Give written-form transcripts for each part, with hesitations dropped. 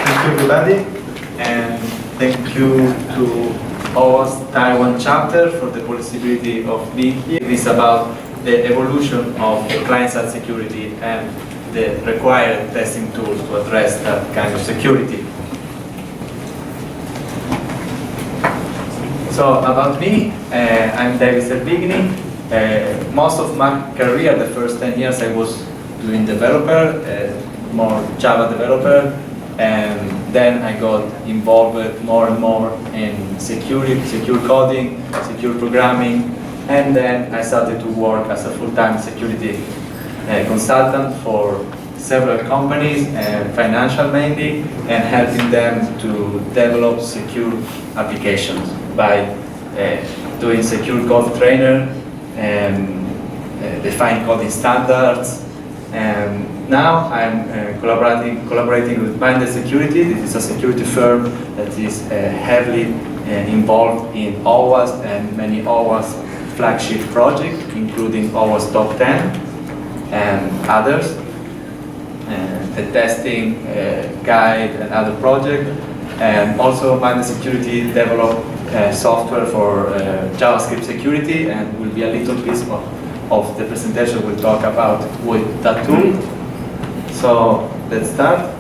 Thank you, everybody, and thank you to OWASP Taiwan chapter for the possibility of being here. It is about the evolution of the client-side security and the required testing tools to address that kind of security. So about me, I'm David Servigni. Most of my career, the first 10 years, I was doing developer, more Java developer, and then I got involved more and more in security, secure coding, secure programming, and then I started to work as a full-time security consultant for several companies, financial mainly, and helping them to develop secure applications by doing secure code trainer and define coding standards. And now I'm collaborating with MindedSecurity. This is a security firm that is heavily involved in OWASP and many OWASP flagship projects, including OWASP Top 10 and others, the testing guide and other projects. And also MindedSecurity developed software for JavaScript security, and will be a little piece of the presentation we'll talk about with that tool. So let's start.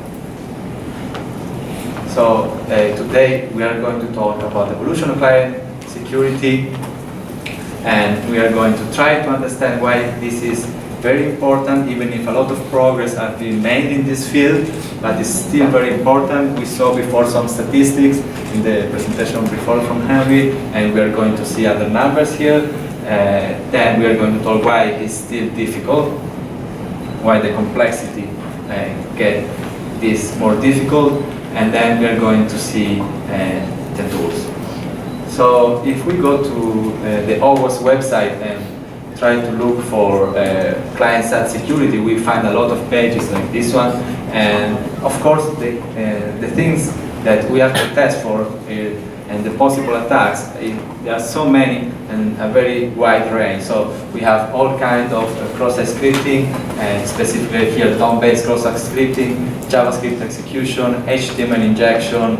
So today we are going to talk about evolution of client security, and we are going to try to understand why this is very important, even if a lot of progress has been made in this field, but it's still very important. We saw before some statistics in the presentation before from Henry, and we are going to see other numbers here. Then we are going to talk why it's still difficult, why the complexity get this more difficult, and then we are going to see the tools. So if we go to the OWASP website and try to look for client-side security, we find a lot of pages like this one, and of course the things that we have to test for and the possible attacks, there are so many and a very wide range. So we have all kinds of cross-site scripting, and specifically here DOM-based cross-site scripting, JavaScript execution, HTML injection,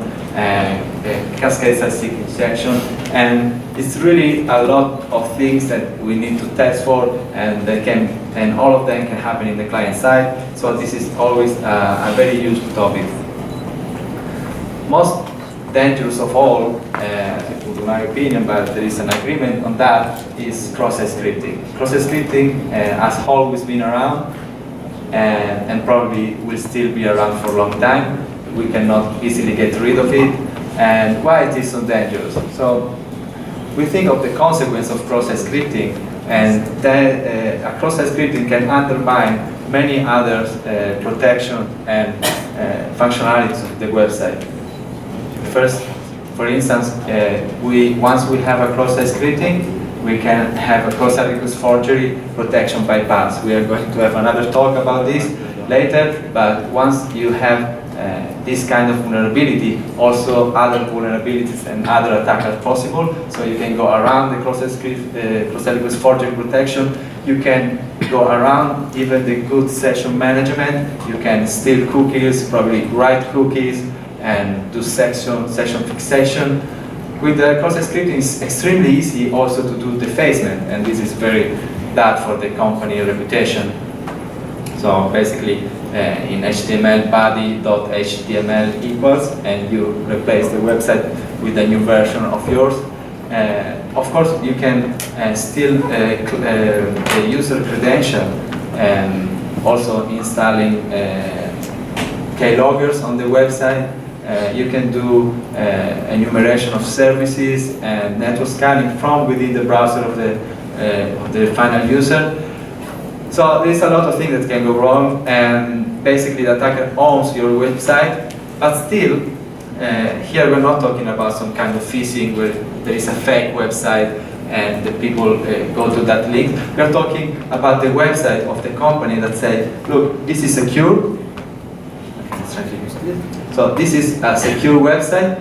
cascade statistic injection, and it's really a lot of things that we need to test for, and all of them can happen in the client side. So this is always a very useful topic. Most dangerous of all, in my opinion, but there is an agreement on that, is cross-site scripting. Cross-site scripting has always been around, and probably will still be around for a long time. We cannot easily get rid of it. And why it is so dangerous? So we think of the consequence of cross-site scripting, and that cross-site scripting can undermine many other protection and functionalities of the website. First, for instance, once we have a cross-site scripting, we can have a cross-site request forgery protection bypass. We are going to have another talk about this later, but once you have this kind of vulnerability, also other vulnerabilities and other attacks are possible. So you can go around the cross-site request forgery protection. You can go around even the good session management. You can steal cookies, probably write cookies, and do session fixation. With the cross-site scripting, it's extremely easy also to do defacement, and this is very bad for the company reputation. So basically, in HTML body.html equals, and you replace the website with a new version of yours. Of course, you can steal the user credential, and also installing keyloggers on the website. You can do enumeration of services and network scanning from within the browser of the final user. So there's a lot of things that can go wrong, and basically the attacker owns your website, but still, here we're not talking about some kind of phishing where there is a fake website and the people go to that link. We're talking about the website of the company that say, look, this is secure. Let's try to use this. So this is a secure website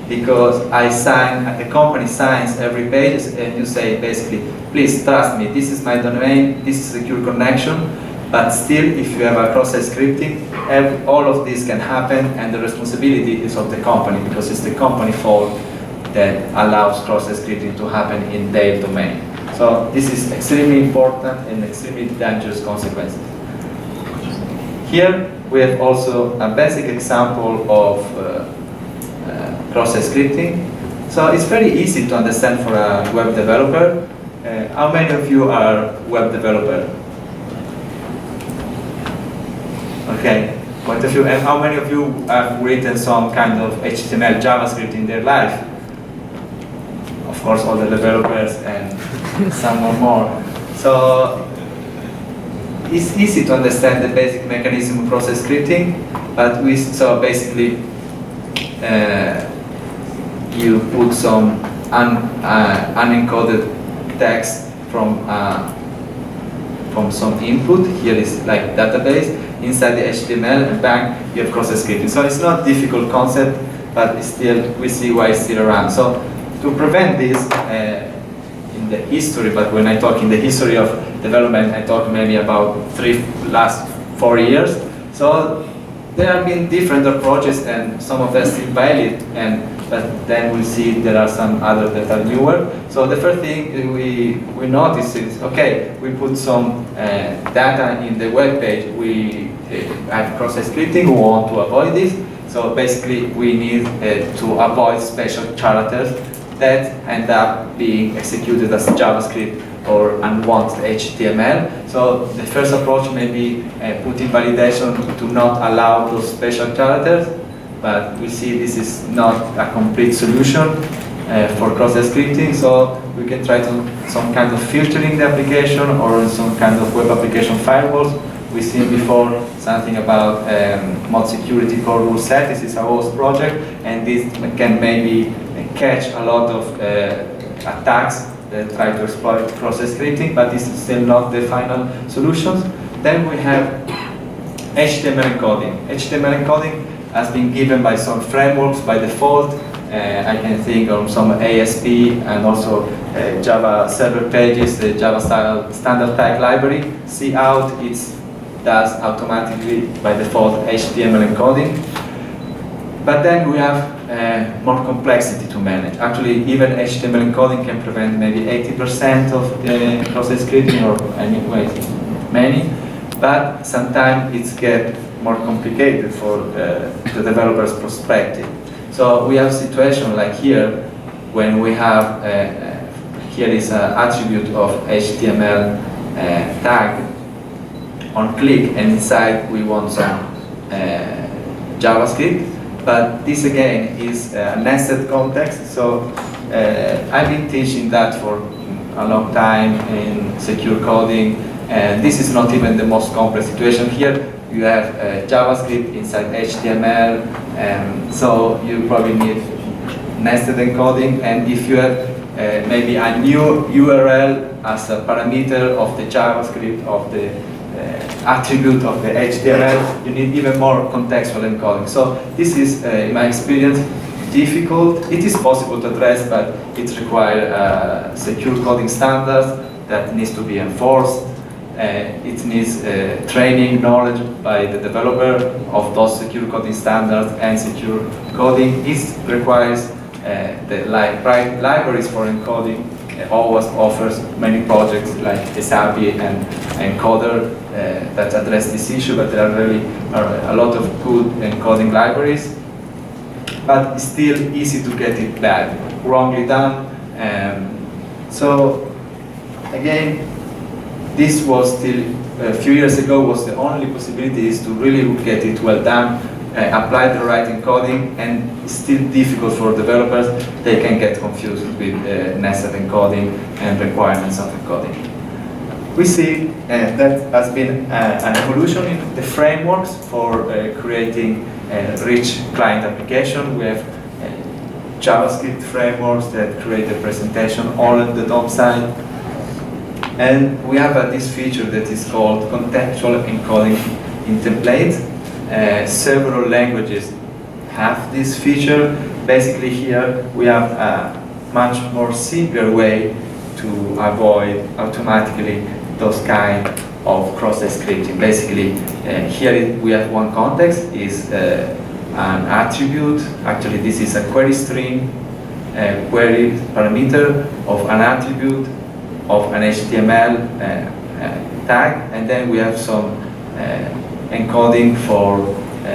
because the company signs every page, and you say basically, please trust me, this is my domain, this is secure connection, But still, if you have a cross-site scripting, all of this can happen, and the responsibility is of the company, because it's the company fault that allows cross-site scripting to happen in their domain. So this is extremely important and extremely dangerous consequences. Here we have also a basic example of cross-site scripting. So it's very easy to understand for a web developer. How many of you are web developer? Okay, quite a few. And how many of you have written some kind of HTML, JavaScript in their life? Of course, all the developers and some more. So it's easy to understand the basic mechanism of cross-site scripting, but so basically you put some unencoded text from some input. Here is like database. Inside the HTML and bang, you have cross-site scripting. So it's not a difficult concept, but still we see why it's still around. So to prevent this in the history, but when I talk in the history of development, I talk maybe about last 4 years. So there have been different approaches, and some of them still valid, but then we see there are some others that are newer. So the first thing we notice is, okay, we put some data in the web page. We have cross-site scripting. We want to avoid this. So basically, we need to avoid special characters that end up being executed as JavaScript or unwanted HTML. So the first approach may be putting validation to not allow those special characters, but we see this is not a complete solution for cross-site scripting. So we can try to some kind of filtering the application or some kind of web application firewalls. We've seen before something about mod security core rule set. This is a OWASP project, and this can maybe catch a lot of attacks that try to exploit cross-site scripting, but this is still not the final solution. Then we have HTML encoding. HTML encoding has been given by some frameworks by default. I can think of some ASP and also Java server pages, the Java style standard tag library. Cout, it does automatically by default HTML encoding. But then we have more complexity to manage. Actually, even HTML encoding can prevent maybe 80% of cross-site scripting, or anyway, many. But sometimes it gets more complicated for the developer's perspective. So we have a situation like here, when we have, here is an attribute of HTML tag on click, and inside we want some JavaScript. But this again is a nested context. So I've been teaching that for a long time in secure coding, and this is not even the most complex situation. Here you have JavaScript inside HTML, so you probably need nested encoding. And if you have maybe a new URL as a parameter of the JavaScript of the attribute of the HTML, you need even more contextual encoding. So this is, in my experience, difficult. It is possible to address, but it requires secure coding standards that needs to be enforced. It needs training, knowledge by the developer of those secure coding standards and secure coding. It requires the right libraries for encoding. OWASP offers many projects like SAPI and Coder that address this issue, but there are really a lot of good encoding libraries. But it's still easy to get it bad, wrongly done. So again, this was still a few years ago was the only possibility is to really get it well done, apply the right encoding, and it's still difficult for developers. They can get confused with nested encoding and requirements of encoding. We see that has been an evolution in the frameworks for creating rich client application. We have JavaScript frameworks that create a presentation all on the DOM side. And we have this feature that is called contextual encoding in templates. Several languages have this feature. Basically here we have a much more simpler way to avoid automatically those kind of cross-site scripting. Basically, here we have one context, is an attribute. Actually, this is a query string, query parameter of an attribute of an HTML tag, and then we have some encoding for,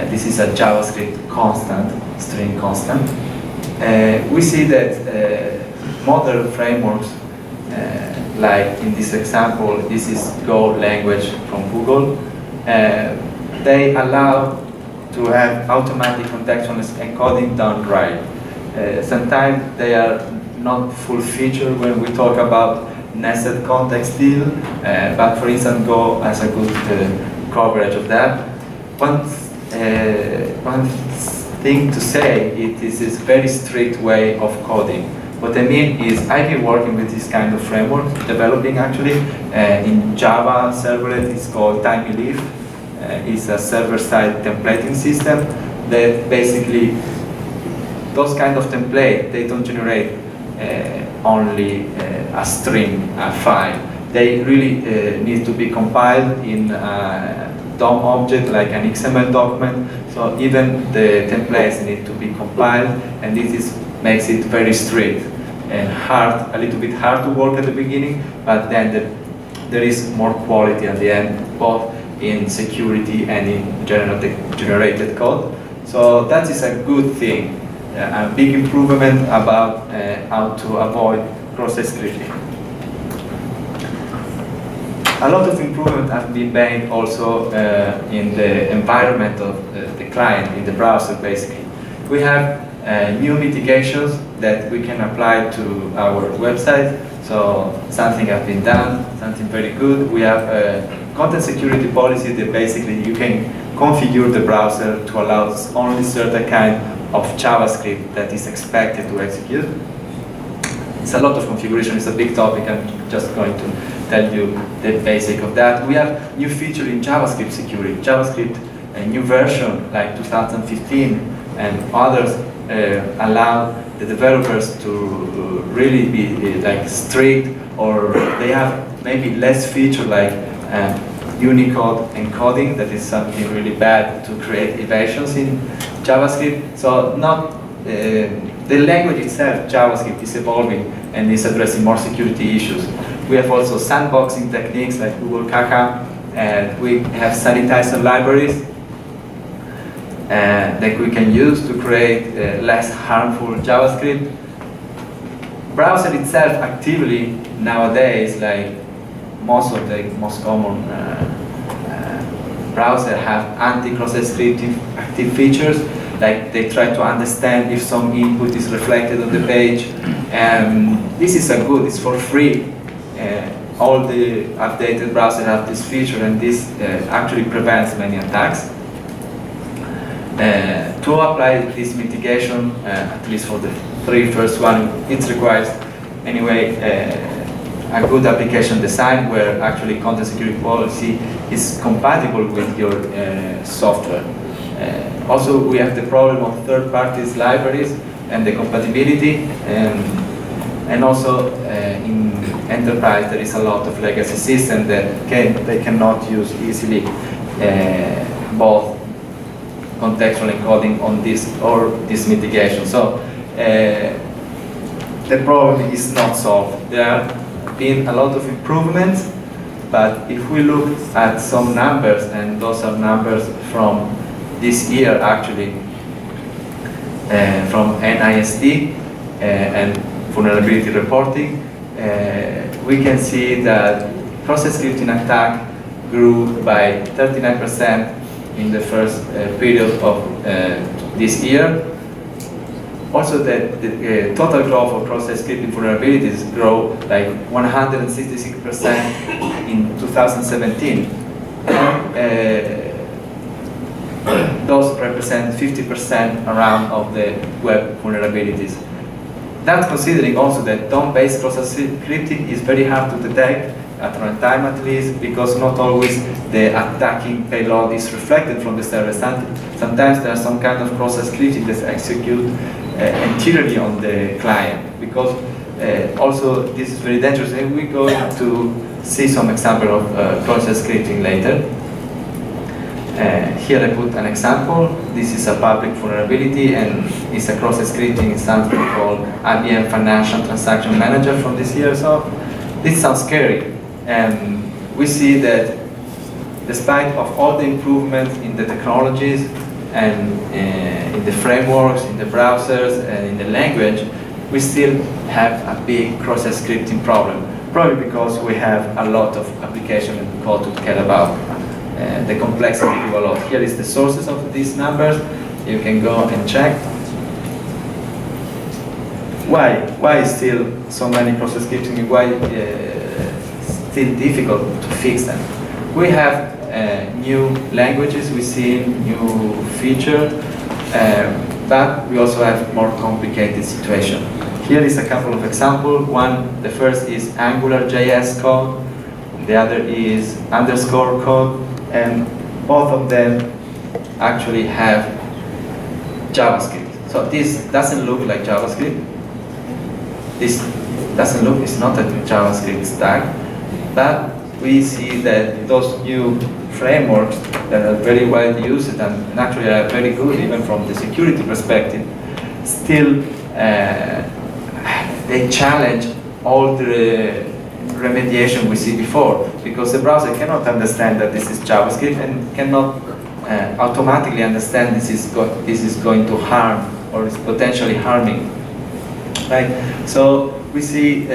this is a JavaScript constant, string constant. We see that modern frameworks, like in this example, this is Go language from Google, they allow to have automatic contextual encoding done right. Sometimes they are not full feature when we talk about nested context still, but for instance, Go has a good coverage of that. One thing to say, it is this very strict way of coding. What I mean is, I've been working with this kind of framework, developing actually, in Java servlet. It's called TinyLeaf. It's a server-side templating system that basically, those kind of template, they don't generate only a string, a file. They really need to be compiled in a DOM object, like an XML document. So even the templates need to be compiled, and this makes it very strict and hard, a little bit hard to work at the beginning, but then there is more quality at the end, both in security and in generated code. So that is a good thing, a big improvement about how to avoid cross-site scripting. A lot of improvement have been made also in the environment of the client, in the browser basically. We have new mitigations that we can apply to our website. So something has been done, something very good. We have a content security policy that basically you can configure the browser to allow only certain kind of JavaScript that is expected to execute. It's a lot of configuration, it's a big topic. I'm just going to tell you the basic of that. We have new feature in JavaScript security. JavaScript, a new version like 2015 and others allow the developers to really be like strict, or they have maybe less feature like Unicode encoding. That is something really bad to create evasions in JavaScript. So not the language itself, JavaScript, is evolving and is addressing more security issues. We have also sandboxing techniques like Google Kaka, and we have sanitizer libraries that we can use to create less harmful JavaScript. Browser itself actively nowadays, like most of the most common browser have anti-cross-site scripting active features. Like they try to understand if some input is reflected on the page. This is a good, it's for free. All the updated browsers have this feature, and this actually prevents many attacks. To apply this mitigation, at least for the first one, it requires anyway a good application design where actually content security policy is compatible with your software. Also, we have the problem of third-party libraries and the compatibility, and also in enterprise there is a lot of legacy systems that they cannot use easily both contextual encoding on this or this mitigation. So the problem is not solved. There have been a lot of improvements, but if we look at some numbers, and those are numbers from this year actually, from NIST and vulnerability reporting, we can see that cross-site scripting attack grew by 39% in the first period of this year. Also, the total growth of cross-site scripting vulnerabilities grow like 166% in 2017. Those represent 50% around of the web vulnerabilities. That's considering also that DOM-based cross-site scripting is very hard to detect at runtime, at least, because not always the attacking payload is reflected from the server. Sometimes there's some kind of cross-site scripting that's executed anteriorly on the client, because also this is very dangerous. If we go to see some example of process scripting later. Here I put an example. This is a public vulnerability and it's a cross-scripting in something called IBM Financial Transaction Manager from this year. So this sounds scary, and we see that despite of all the improvements in the technologies and in the frameworks, in the browsers, and in the language, we still have a big cross-scripting problem. Probably because we have a lot of application and code to care about. The complexity do a lot. Here is the sources of these numbers. You can go and check. Why is still so many process scripting? Why still difficult to fix them? We have new languages, we see new features, but we also have more complicated situation. Here is a couple of examples. The first is Angular.js code, the other is underscore code, and both of them actually have JavaScript. So this doesn't look like JavaScript. This doesn't look, it's not a JavaScript stack, but we see that those new frameworks that are very widely used and actually are very good even from the security perspective, still they challenge all the remediation we see before, because the browser cannot understand that this is JavaScript and cannot automatically understand this is going to harm or is potentially harming. Right? So we see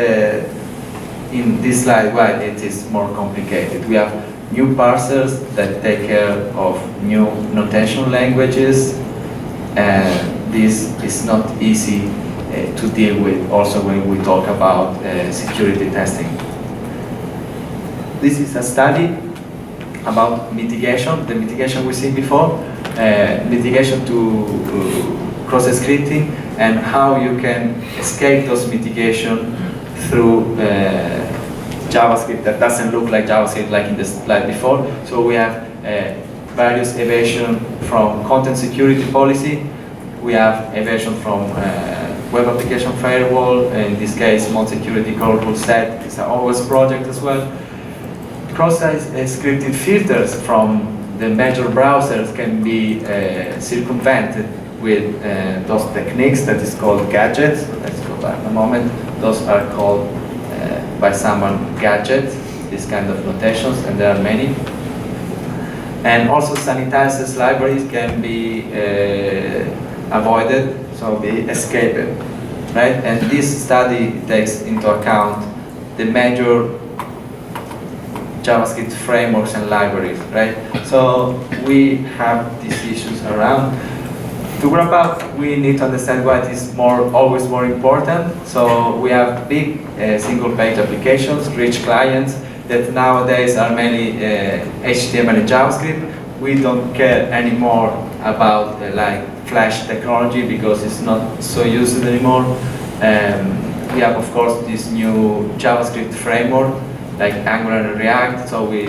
in this slide why it is more complicated. We have new parsers that take care of new notation languages, and this is not easy to deal with also when we talk about security testing. This is a study about mitigation, the mitigation we see before, mitigation to cross-scripting, and how you can escape those mitigation through JavaScript that doesn't look like JavaScript like in the slide before. So we have various evasion from content security policy. We have evasion from web application firewall. In this case, mod security core rule set is an OWASP project as well. Cross-scripted filters from the major browsers can be circumvented with those techniques that is called gadgets. Let's go back a moment. Those are called by someone gadgets, these kind of notations, and there are many. And also sanitizers libraries can be avoided, so be escaped, right? And this study takes into account the major JavaScript frameworks and libraries, right? So we have these issues around. To wrap up, we need to understand what is always more important. So we have big single-page applications, rich clients that nowadays are mainly HTML and JavaScript. We don't care anymore about like Flash technology because it's not so used anymore. We have, of course, this new JavaScript framework like Angular and React. So we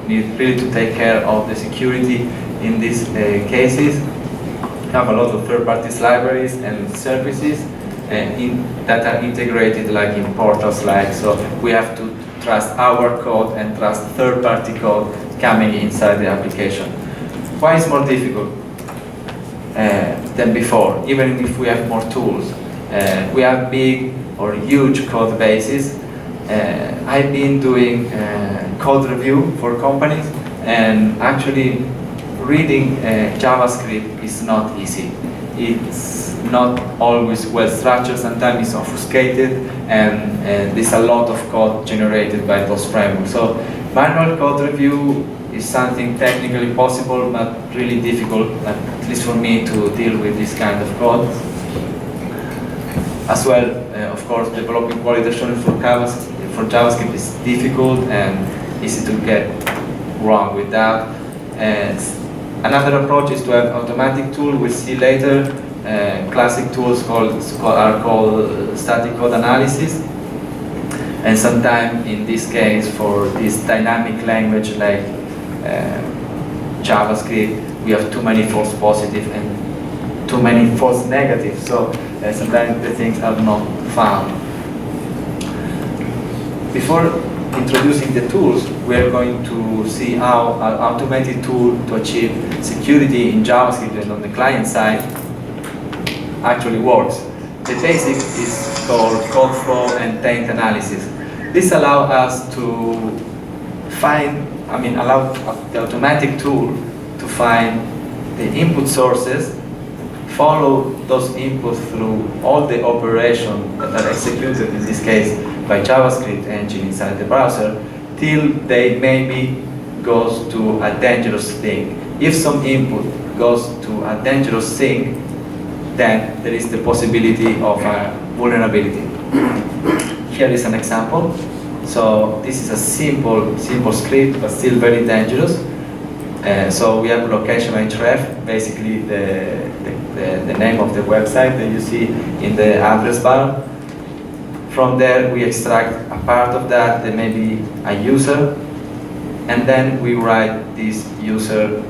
need really to take care of the security in these cases. Have a lot of third-party libraries and services that are integrated like in portals so we have to trust our code and trust third-party code coming inside the application. Why is more difficult than before, even if we have more tools? We have big or huge code bases. I've been doing code review for companies, and actually reading JavaScript is not easy. It's not always well structured, sometimes it's obfuscated, and there's a lot of code generated by those frameworks. So manual code review is something technically possible, but really difficult, at least for me, to deal with this kind of code. As well, of course, developing quality assurance for JavaScript is difficult and easy to get wrong with that. Another approach is to have automatic tool. We'll see later. Classic tools are called static code analysis. And sometimes, in this case, for this dynamic language like JavaScript, we have too many false positives and too many false negatives. So sometimes the things are not found. Before introducing the tools, we are going to see how an automated tool to achieve security in JavaScript and on the client side actually works. The basic is called code flow and taint analysis. This allows us to allow the automatic tool to find the input sources, follow those inputs through all the operations that are executed, in this case, by JavaScript engine inside the browser, till they maybe goes to a dangerous thing. If some input goes to a dangerous thing, then there is the possibility of a vulnerability. Here is an example. So this is a simple script, but still very dangerous. So we have location href, basically the name of the website that you see in the address bar. From there, we extract a part of that, there may be a user, and then we write this user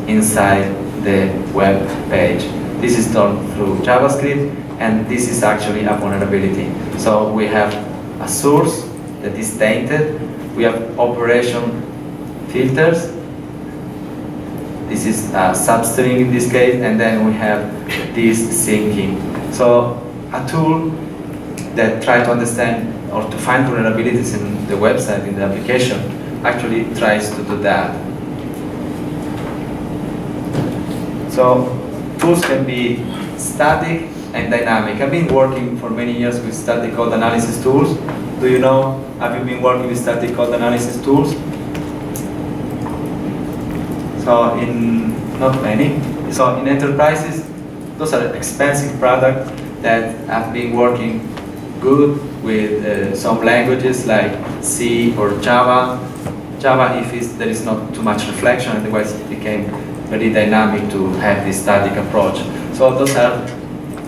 inside the web page. This is done through JavaScript, and this is actually a vulnerability. So we have a source that is tainted, we have operation filters, this is a substring in this case, and then we have this syncing. So a tool that tries to understand or to find vulnerabilities in the website, in the application, actually tries to do that. So tools can be static and dynamic. I've been working for many years with static code analysis tools. Do you know, have you been working with static code analysis tools? So not many. So in enterprises, those are expensive products that have been working good with some languages like C or Java. Java, if there is not too much reflection, otherwise it became very dynamic to have this static approach. So those are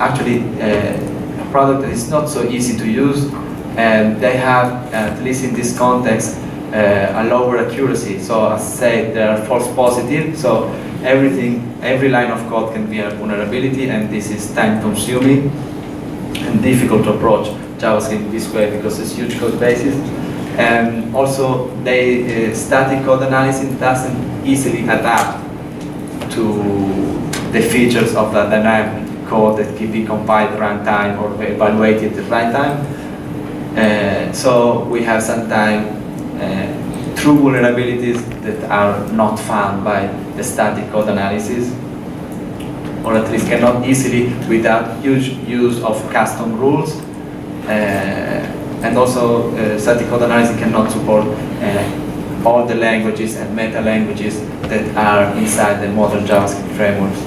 actually a product that is not so easy to use, and they have, at least in this context, a lower accuracy. So as I said, they are false positive, so every line of code can be a vulnerability, and this is time consuming and difficult to approach JavaScript this way because it's huge code bases. And also, static code analysis doesn't easily adapt to the features of the dynamic code that can be compiled at runtime or evaluated at runtime. So we have sometimes true vulnerabilities that are not found by the static code analysis, or at least cannot easily without huge use of custom rules. And also static code analysis cannot support all the languages and meta languages that are inside the modern JavaScript frameworks.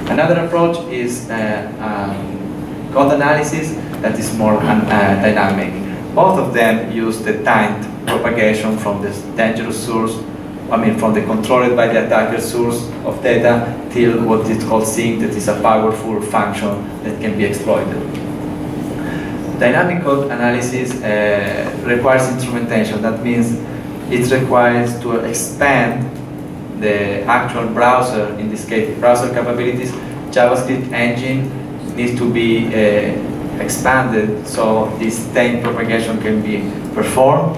Another approach is code analysis that is more dynamic. Both of them use the taint propagation from this dangerous source, from the controlled by the attacker source of data till what is called sync, that is a powerful function that can be exploited. Dynamic code analysis requires instrumentation. That means it requires to expand the actual browser, in this case browser capabilities. JavaScript engine needs to be expanded so this taint propagation can be performed.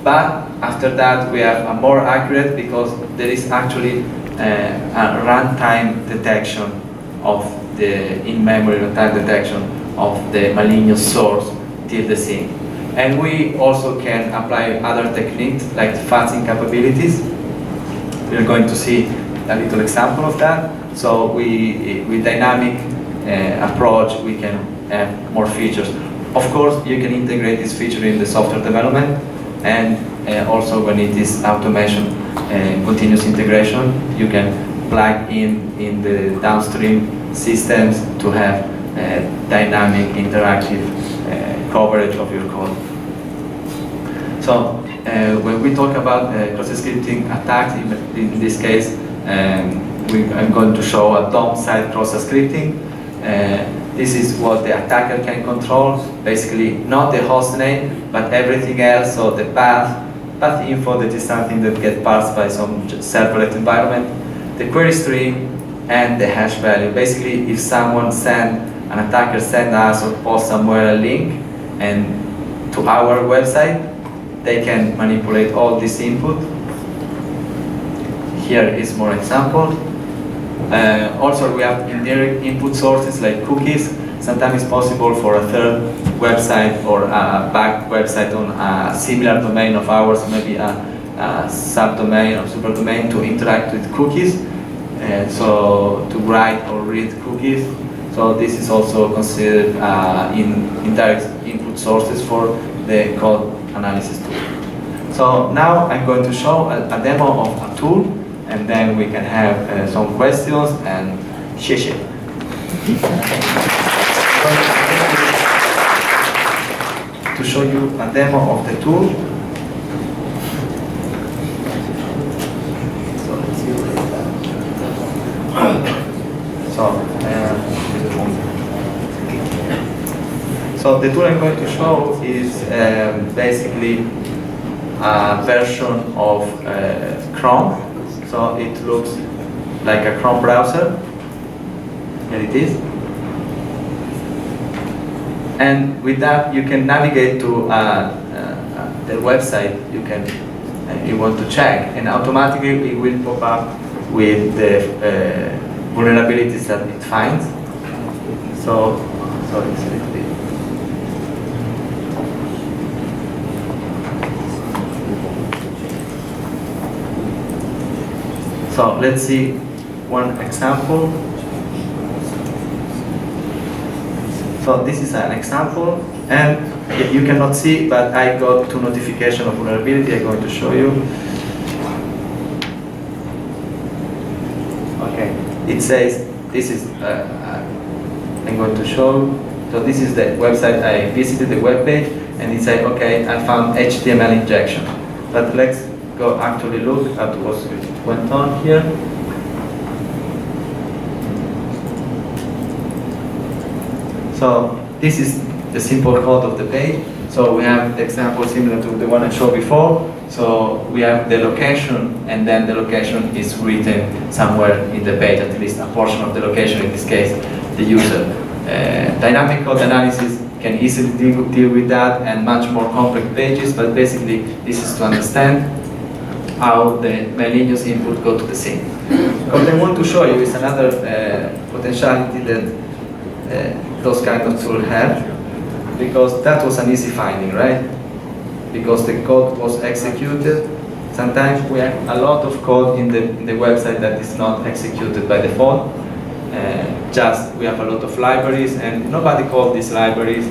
But after that we have a more accurate, because there is actually a runtime detection of the in-memory runtime detection of the malicious source till the sync. And we also can apply other techniques like fuzzing capabilities. We're going to see a little example of that. So with dynamic approach, we can have more features. Of course, you can integrate this feature in the software development, and also when it is automation and continuous integration, you can plug in the downstream systems to have dynamic interactive coverage of your code. So when we talk about cross-scripting attacks, in this case, I'm going to show a DOM-side cross-scripting. This is what the attacker can control, basically not the host name, but everything else, so the path info, that is something that gets parsed by some servlet environment, the query string, and the hash value. Basically, if an attacker send us or post somewhere a link and to our website, they can manipulate all this input. Here is more example. Also, we have indirect input sources like cookies. Sometimes it's possible for a third website or a back website on a similar domain of ours, maybe a subdomain or superdomain, to interact with cookies. So to write or read cookies. So this is also considered in indirect input sources for the code analysis tool. So now I'm going to show a demo of a tool, and then we can have some questions and share. To show you a demo of the tool. So let's see what is that. So the tool I'm going to show is basically a version of Chrome. So it looks like a Chrome browser. Here it is. And with that, you can navigate to the website you want to check, and automatically it will pop up with the vulnerabilities that it finds. So, sorry, it's a little bit. So let's see one example. So this is an example, and you cannot see, but I got 2 notifications of vulnerability. I'm going to show you. Okay, it says this is. I'm going to show. So this is the website. I visited the web page, and it said, okay, I found HTML injection. But let's go actually look at what went on here. So this is the simple code of the page. So we have the example similar to the one I showed before. So we have the location, and then the location is written somewhere in the page, at least a portion of the location, in this case, the user. Dynamic code analysis can easily deal with that and much more complex pages, but basically this is to understand how the malicious input go to the scene. What I want to show you is another potentiality that those kind of tools have, because that was an easy finding, right? Because the code was executed. Sometimes we have a lot of code in the website that is not executed by default. Just we have a lot of libraries, and nobody calls these libraries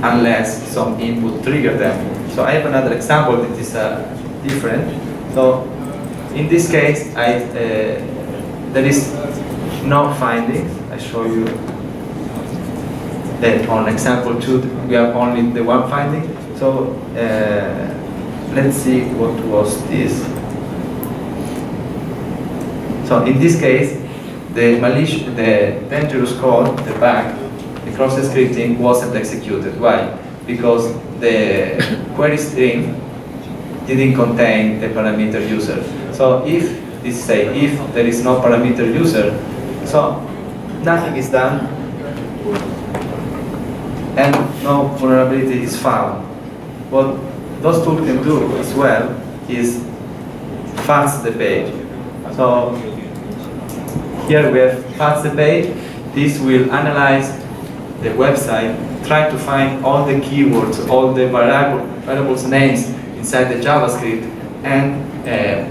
unless some input trigger them. So I have another example that is different. So in this case, there is no findings. I show you that on example 2, we have only the one finding. So let's see what was this. So in this case, the dangerous code, the bug, the cross-scripting wasn't executed. Why? Because the query string didn't contain the parameter user. So if there is no parameter user, so nothing is done, and no vulnerability is found. What those tools can do as well is fast the page. So here we have fast the page. This will analyze the website, try to find all the keywords, all the variables names inside the JavaScript, and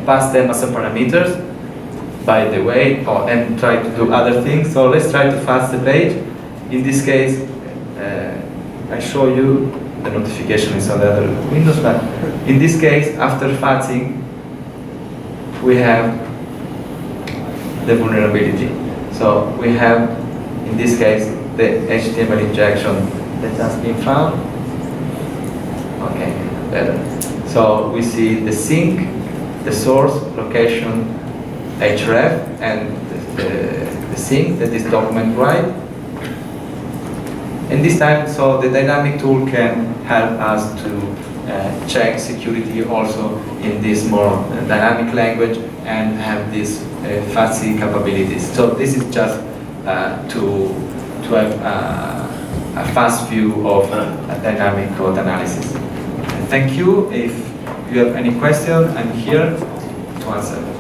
pass them as a parameters, by the way, and try to do other things. So let's try to fast the page. In this case, I show you the notification is on the other windows, but in this case, after fasting, we have the vulnerability. So we have, in this case, the HTML injection that has been found. Okay, better. So we see the sink, the source, location, href, and the sink that is document right. And this time, so the dynamic tool can help us to check security also in this more dynamic language and have these fuzzy capabilities. So this is just to have a fast view of dynamic code analysis. Thank you. If you have any question, I'm here to answer.